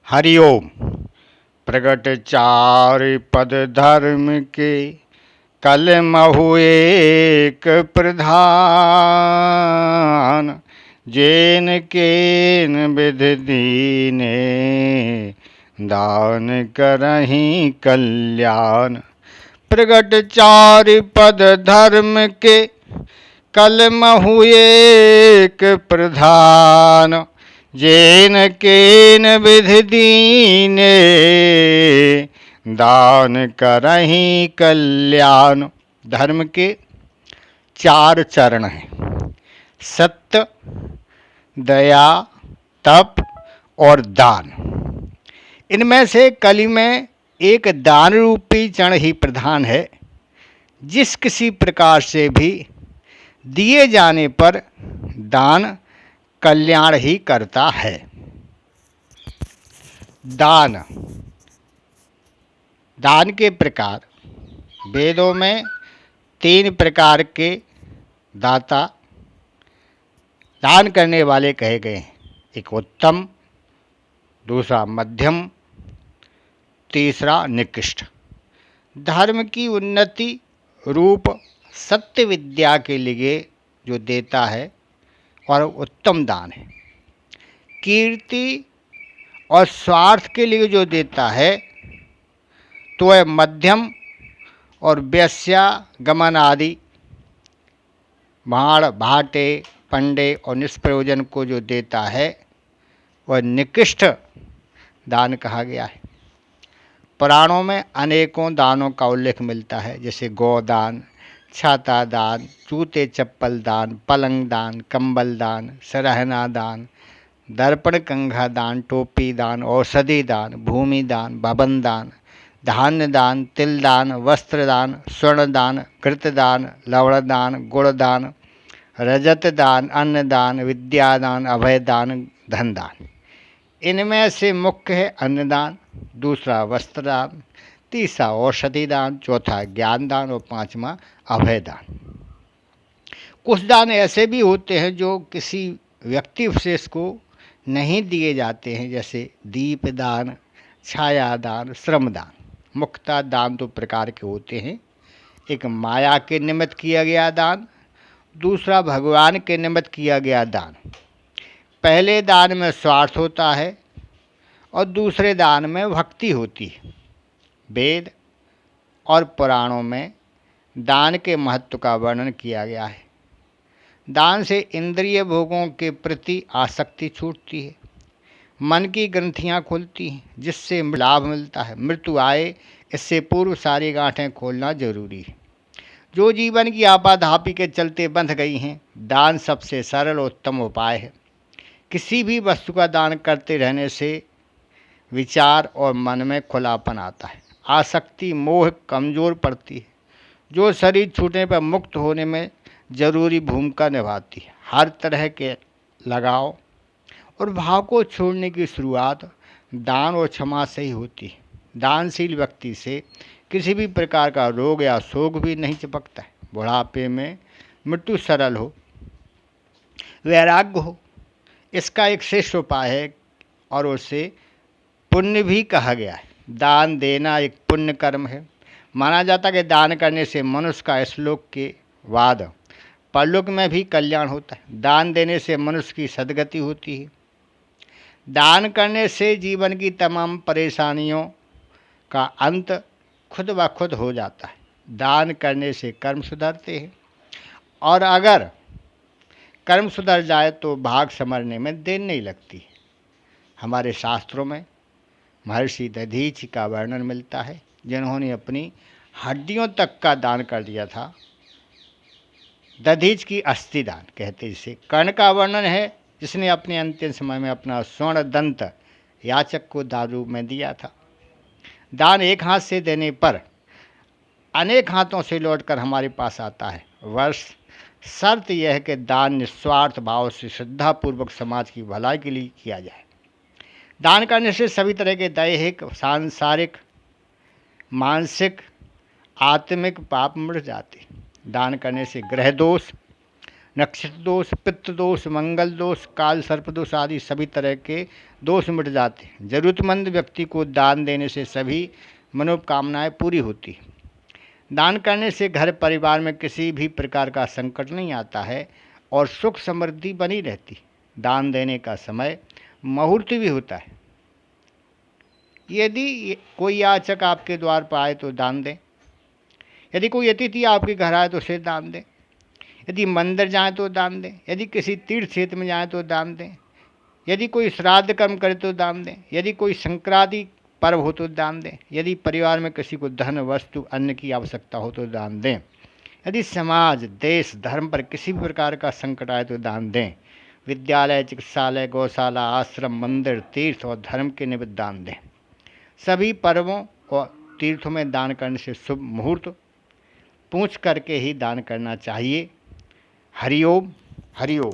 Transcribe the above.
हरिओम। प्रगट चार पद धर्म के कलमहु एक प्रधान। जेन केन विधि दीने दान करहीं कल्याण। प्रगट चार पद धर्म के कलमहु एक प्रधान। जेन केन विधि दीने दान करहीं कल्याण। धर्म के चार चरण हैं, सत्य, दया, तप और दान। इनमें से कली में एक दान रूपी चरण ही प्रधान है। जिस किसी प्रकार से भी दिए जाने पर दान कल्याण ही करता है। दान के प्रकार वेदों में 3 प्रकार के दाता दान करने वाले कहे गए हैं। एक उत्तम, दूसरा मध्यम, तीसरा निकृष्ट। धर्म की उन्नति रूप सत्य विद्या के लिए जो देता है और उत्तम दान है। कीर्ति और स्वार्थ के लिए जो देता है तो वह मध्यम और वेश्या गमन आदि भाड़ भाटे पंडे और निष्प्रयोजन को जो देता है वह निकृष्ट दान कहा गया है। पुराणों में अनेकों दानों का उल्लेख मिलता है, जैसे गोदान, छाता दान, जूते चप्पल दान, पलंग दान, कंबल दान, सरहना दान, दर्पण कंघा दान, टोपी दान, औषधि दान, भूमि दान, भवन दान, धान्य दान, तिल दान, वस्त्र दान, स्वर्ण दान, घृत दान, लवण दान, गुड़ दान, रजत दान, अन्न दान, विद्या दान, अभय दान, धन दान। इनमें से मुख्य है अन्नदान, दूसरा वस्त्र दान, तीसरा औषधि दान, चौथा ज्ञान दान और पांचवा अभय दान। कुछ दान ऐसे भी होते हैं जो किसी व्यक्ति विशेष को नहीं दिए जाते हैं, जैसे दीप दान, छाया दान, श्रम दान। मुख्यतः दान 2 प्रकार के होते हैं, एक माया के निमित्त किया गया दान, दूसरा भगवान के निमित्त किया गया दान। पहले दान में स्वार्थ होता है और दूसरे दान में भक्ति होती है। वेद और पुराणों में दान के महत्व का वर्णन किया गया है। दान से इंद्रिय भोगों के प्रति आसक्ति छूटती है, मन की ग्रंथियां खुलती हैं, जिससे लाभ मिलता है। मृत्यु आए इससे पूर्व सारी गांठें खोलना जरूरी है। जो जीवन की आपाधापी के चलते बंध गई हैं, दान सबसे सरल और उत्तम उपाय है। किसी भी वस्तु का दान करते रहने से विचार और मन में खुलापन आता है, आसक्ति मोह कमज़ोर पड़ती है, जो शरीर छूटने पर मुक्त होने में जरूरी भूमिका निभाती है। हर तरह के लगाव और भाव को छोड़ने की शुरुआत दान और क्षमा से ही होती है। दानशील व्यक्ति से किसी भी प्रकार का रोग या शोक भी नहीं चिपकता है। बुढ़ापे में मृत्यु सरल हो, वैराग्य हो, इसका एक श्रेष्ठ उपाय है और उसे पुण्य भी कहा गया है। दान देना एक पुण्य कर्म है। माना जाता है कि दान करने से मनुष्य का इहलोक के बाद परलोक में भी कल्याण होता है। दान देने से मनुष्य की सद्गति होती है। दान करने से जीवन की तमाम परेशानियों का अंत खुद ब खुद हो जाता है। दान करने से कर्म सुधरते हैं और अगर कर्म सुधर जाए तो भाग संवरने में देर नहीं लगती है। हमारे शास्त्रों में महर्षि दधीचि का वर्णन मिलता है, जिन्होंने अपनी हड्डियों तक का दान कर दिया था। दधीच की अस्थि दान कहते जिसे। कर्ण का वर्णन है, जिसने अपने अंतिम समय में अपना स्वर्ण दंत याचक को दान रूप में दिया था। दान एक हाथ से देने पर अनेक हाथों से लौटकर हमारे पास आता है। वर्ष शर्त यह है कि दान निस्वार्थ भाव से श्रद्धापूर्वक समाज की भलाई के लिए किया जाए। दान करने से सभी तरह के दैहिक, सांसारिक, मानसिक, आत्मिक पाप मिट जाते। दान करने से ग्रह दोष, नक्षत्र दोष, पित्त दोष, मंगल दोष, काल सर्प दोष आदि सभी तरह के दोष मिट जाते हैं। ज़रूरतमंद व्यक्ति को दान देने से सभी मनोकामनाएं पूरी होती हैं। दान करने से घर परिवार में किसी भी प्रकार का संकट नहीं आता है और सुख समृद्धि बनी रहती। दान देने का समय मुहूर्त भी होता है। यदि कोई याचक आपके द्वार पर आए तो दान दें। यदि कोई अतिथि आपके घर आए तो उसे दान दें। यदि मंदिर जाएं तो दान दें। यदि किसी तीर्थ क्षेत्र में जाएं तो दान दें। यदि कोई श्राद्ध कर्म करे तो दान दें। यदि कोई संक्रांति पर्व हो तो दान दें। यदि परिवार में किसी को धन, वस्तु, अन्न की आवश्यकता हो तो दान दें। यदि समाज, देश, धर्म पर किसी भी प्रकार का संकट आए तो दान दें। विद्यालय, चिकित्सालय, गौशाला, आश्रम, मंदिर, तीर्थ और धर्म के निमित्त दान दें। सभी पर्वों और तीर्थों में दान करने से शुभ मुहूर्त पूछ करके ही दान करना चाहिए। हरिओम, हरिओम।